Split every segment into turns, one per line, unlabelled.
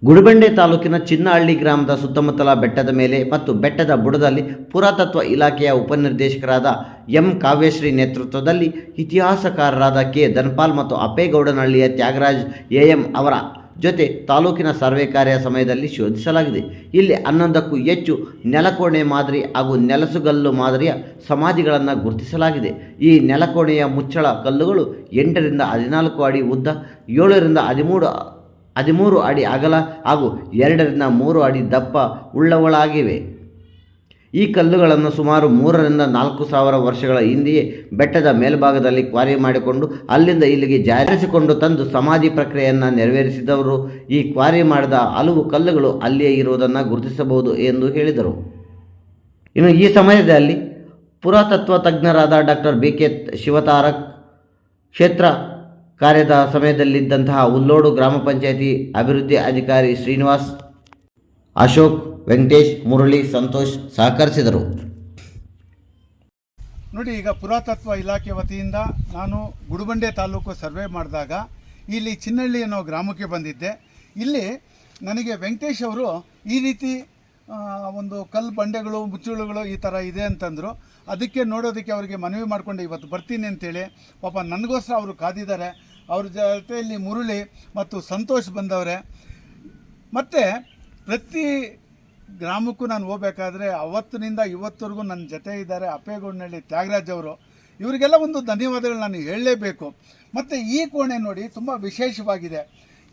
ಗುಡಿಬಂಡೆ ತಾಲೂಕಿನ ಚಿನ್ನಹಳ್ಳಿ ಗ್ರಾಮದ ಸುತ್ತಮುತ್ತಲ ಬೆಟ್ಟದ ಮೇಲೆ ಮತ್ತು ಬೆಟ್ಟದ ಬುಡದಲ್ಲಿ ಪುರಾತತ್ವ ಇಲಾಖೆಯ ಉಪನಿರ್ದೇಶಕರಾದ ಎಂ ಕಾವ್ಯಶ್ರೀ ನೇತೃತ್ವದಲ್ಲಿ ಇತಿಹಾಸಕಾರರಾದ ಕೆ ಧನ್ಪಾಲ್ ಮತ್ತು ಅಪ್ಪೇಗೌಡನಹಳ್ಳಿಯ ತ್ಯಾಗರಾಜ್ ಎಎಂ ಅವರ ಜೊತೆ ತಾಲೂಕಿನ ಸರ್ವೆ ಕಾರ್ಯ ಸಮಯದಲ್ಲಿ ಶೋಧಿಸಲಾಗಿದೆ. ಇಲ್ಲಿ 11ಕ್ಕೂ ಹೆಚ್ಚು ನೆಲಕೋಣೆ ಮಾದರಿ ಹಾಗೂ ನೆಲಸುಗಲ್ಲು ಮಾದರಿಯ ಸಮಾಧಿಗಳನ್ನು ಗುರುತಿಸಲಾಗಿದೆ. ಈ ನೆಲಕೋಣೆಯ ಮುಚ್ಚಳ ಕಲ್ಲುಗಳು 8 ರಿಂದ 14 ಅಡಿ ಉದ್ದ, 7 ರಿಂದ 13 ಅಡಿ ಅಗಲ ಹಾಗೂ 2 ರಿಂದ 3 ಅಡಿ ದಪ್ಪ ಉಳ್ಳವಳಾಗಿವೆ. ಈ ಕಲ್ಲುಗಳನ್ನು ಸುಮಾರು 3 ರಿಂದ 4 ಸಾವಿರ ವರ್ಷಗಳ ಹಿಂದೆಯೇ ಬೆಟ್ಟದ ಮೇಲ್ಭಾಗದಲ್ಲಿ ಕ್ವಾರಿ ಮಾಡಿಕೊಂಡು ಅಲ್ಲಿಂದ ಇಲ್ಲಿಗೆ ಜಾರಿಸಿಕೊಂಡು ತಂದು ಸಮಾಧಿ ಪ್ರಕ್ರಿಯೆಯನ್ನು ನೆರವೇರಿಸಿದವರು. ಈ ಕ್ವಾರಿ ಮಾಡಿದ ಹಲವು ಕಲ್ಲುಗಳು ಅಲ್ಲಿಯೇ ಇರುವುದನ್ನು ಗುರುತಿಸಬಹುದು ಎಂದು ಹೇಳಿದರು. ಇನ್ನು ಈ ಸಮಯದಲ್ಲಿ ಪುರಾತತ್ವ ತಜ್ಞರಾದ ಡಾಕ್ಟರ್ BK ಶಿವತಾರಕ್, ಕ್ಷೇತ್ರ ಕಾರ್ಯದ ಸಮಯದಲ್ಲಿದ್ದಂತಹ ಹುಲ್ಲೋಡು ಗ್ರಾಮ ಪಂಚಾಯಿತಿ ಅಭಿವೃದ್ಧಿ ಅಧಿಕಾರಿ ಶ್ರೀನಿವಾಸ್, ಅಶೋಕ್, ವೆಂಕಟೇಶ್, ಮುರಳಿ, ಸಂತೋಷ್ ಸಹಕರಿಸಿದರು.
ನೋಡಿ, ಈಗ ಪುರಾತತ್ವ ಇಲಾಖೆ ವತಿಯಿಂದ ನಾನು ಗುಡಿಬಂಡೆ ತಾಲೂಕು ಸರ್ವೆ ಮಾಡಿದಾಗ ಇಲ್ಲಿ ಚಿನ್ನಹಳ್ಳಿ ಅನ್ನೋ ಗ್ರಾಮಕ್ಕೆ ಬಂದಿದ್ದೆ. ಇಲ್ಲಿ ನನಗೆ ವೆಂಕಟೇಶ್ ಅವರು ಈ ರೀತಿ ಒಂದು ಕಲ್ಲು ಬಂಡೆಗಳು, ಮುಚ್ಚಳುಗಳು ಈ ಥರ ಇದೆ ಅಂತಂದರು. ಅದಕ್ಕೆ ನೋಡೋದಕ್ಕೆ ಅವರಿಗೆ ಮನವಿ ಮಾಡಿಕೊಂಡು ಇವತ್ತು ಬರ್ತೀನಿ ಅಂತೇಳಿ ಪಾಪ ನನಗೋಸ್ಕರ ಅವರು ಕಾದಿದ್ದಾರೆ. ಅವ್ರ ಜೊತೆಯಲ್ಲಿ ಮುರಳಿ ಮತ್ತು ಸಂತೋಷ್ ಬಂದವರೆ. ಮತ್ತು ಪ್ರತಿ ಗ್ರಾಮಕ್ಕೂ ನಾನು ಹೋಗ್ಬೇಕಾದ್ರೆ ಅವತ್ತಿನಿಂದ ಇವತ್ತವರೆಗೂ ನನ್ನ ಜೊತೆ ಇದ್ದಾರೆ ಅಪ್ಪೇಗೌಡನಹಳ್ಳಿ ತ್ಯಾಗರಾಜ್ ಅವರು. ಇವರಿಗೆಲ್ಲ ಒಂದು ಧನ್ಯವಾದಗಳು ನಾನು ಹೇಳಲೇಬೇಕು. ಮತ್ತು ಈ ಕೋಣೆ ನೋಡಿ ತುಂಬ ವಿಶೇಷವಾಗಿದೆ.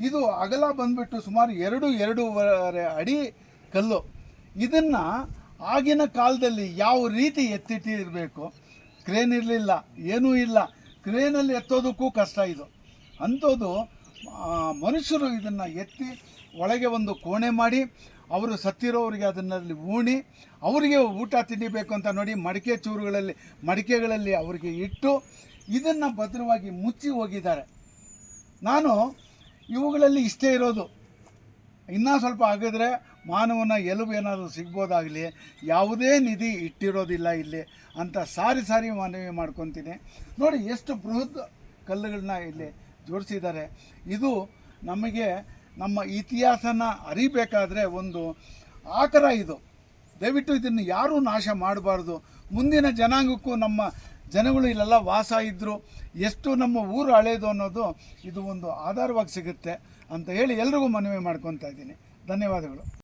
ಇದು ಅಗಲ ಬಂದುಬಿಟ್ಟು ಸುಮಾರು 2-2.5 ಅಡಿ ಕಲ್ಲು. ಇದನ್ನು ಆಗಿನ ಕಾಲದಲ್ಲಿ ಯಾವ ರೀತಿ ಎತ್ತಿಟ್ಟಿರಬೇಕು, ಕ್ರೇನ್ ಇರಲಿಲ್ಲ, ಏನೂ ಇಲ್ಲ. ಕ್ರೇನಲ್ಲಿ ಎತ್ತೋದಕ್ಕೂ ಕಷ್ಟ. ಇದು ಅಂಥದ್ದು ಮನುಷ್ಯರು ಇದನ್ನು ಎತ್ತಿ ಒಳಗೆ ಒಂದು ಕೋಣೆ ಮಾಡಿ ಅವರು ಸತ್ತಿರೋರಿಗೆ ಅದನ್ನಲ್ಲಿ ಉಣಿ ಅವರಿಗೆ ಊಟ ತಿನ್ನಬೇಕು ಅಂತ ನೋಡಿ ಮಡಿಕೆಗಳಲ್ಲಿ ಅವರಿಗೆ ಇಟ್ಟು ಇದನ್ನು ಭದ್ರವಾಗಿ ಮುಚ್ಚಿ ಹೋಗಿದ್ದಾರೆ. ನಾನು ಇವುಗಳಲ್ಲಿ ಇಷ್ಟೇ ಇರೋದು. ಇನ್ನೂ ಸ್ವಲ್ಪ ಆಗಿದ್ರೆ ಮಾನವನ ಎಲುಬು ಏನಾದರೂ ಸಿಗ್ಬೋದಾಗಲಿ, ಯಾವುದೇ ನಿಧಿ ಇಟ್ಟಿರೋದಿಲ್ಲ ಇಲ್ಲಿ ಅಂತ ಸಾರಿ ಮನವಿ ಮಾಡ್ಕೊತೀನಿ. ನೋಡಿ ಎಷ್ಟು ಬೃಹತ್ ಕಲ್ಲುಗಳನ್ನ ಇಲ್ಲಿ ಜೋಡಿಸಿದ್ದಾರೆ. ಇದು ನಮಗೆ ನಮ್ಮ ಇತಿಹಾಸನ ಅರಿಬೇಕಾದ್ರೆ ಒಂದು ಆಕರ ಇದು. ದಯವಿಟ್ಟು ಇದನ್ನು ಯಾರೂ ನಾಶ ಮಾಡಬಾರ್ದು. ಮುಂದಿನ ಜನಾಂಗಕ್ಕೂ ನಮ್ಮ ಜನಗಳು ಇಲ್ಲೆಲ್ಲ ವಾಸ ಇದ್ದರು, ಎಷ್ಟು ನಮ್ಮ ಊರು ಹಳೇದು ಅನ್ನೋದು ಇದು ಒಂದು ಆಧಾರವಾಗಿ ಸಿಗುತ್ತೆ ಅಂತ ಹೇಳಿ ಎಲ್ರಿಗೂ ಮನವಿ ಮಾಡ್ಕೊತಾ ಇದ್ದೀನಿ. ಧನ್ಯವಾದಗಳು.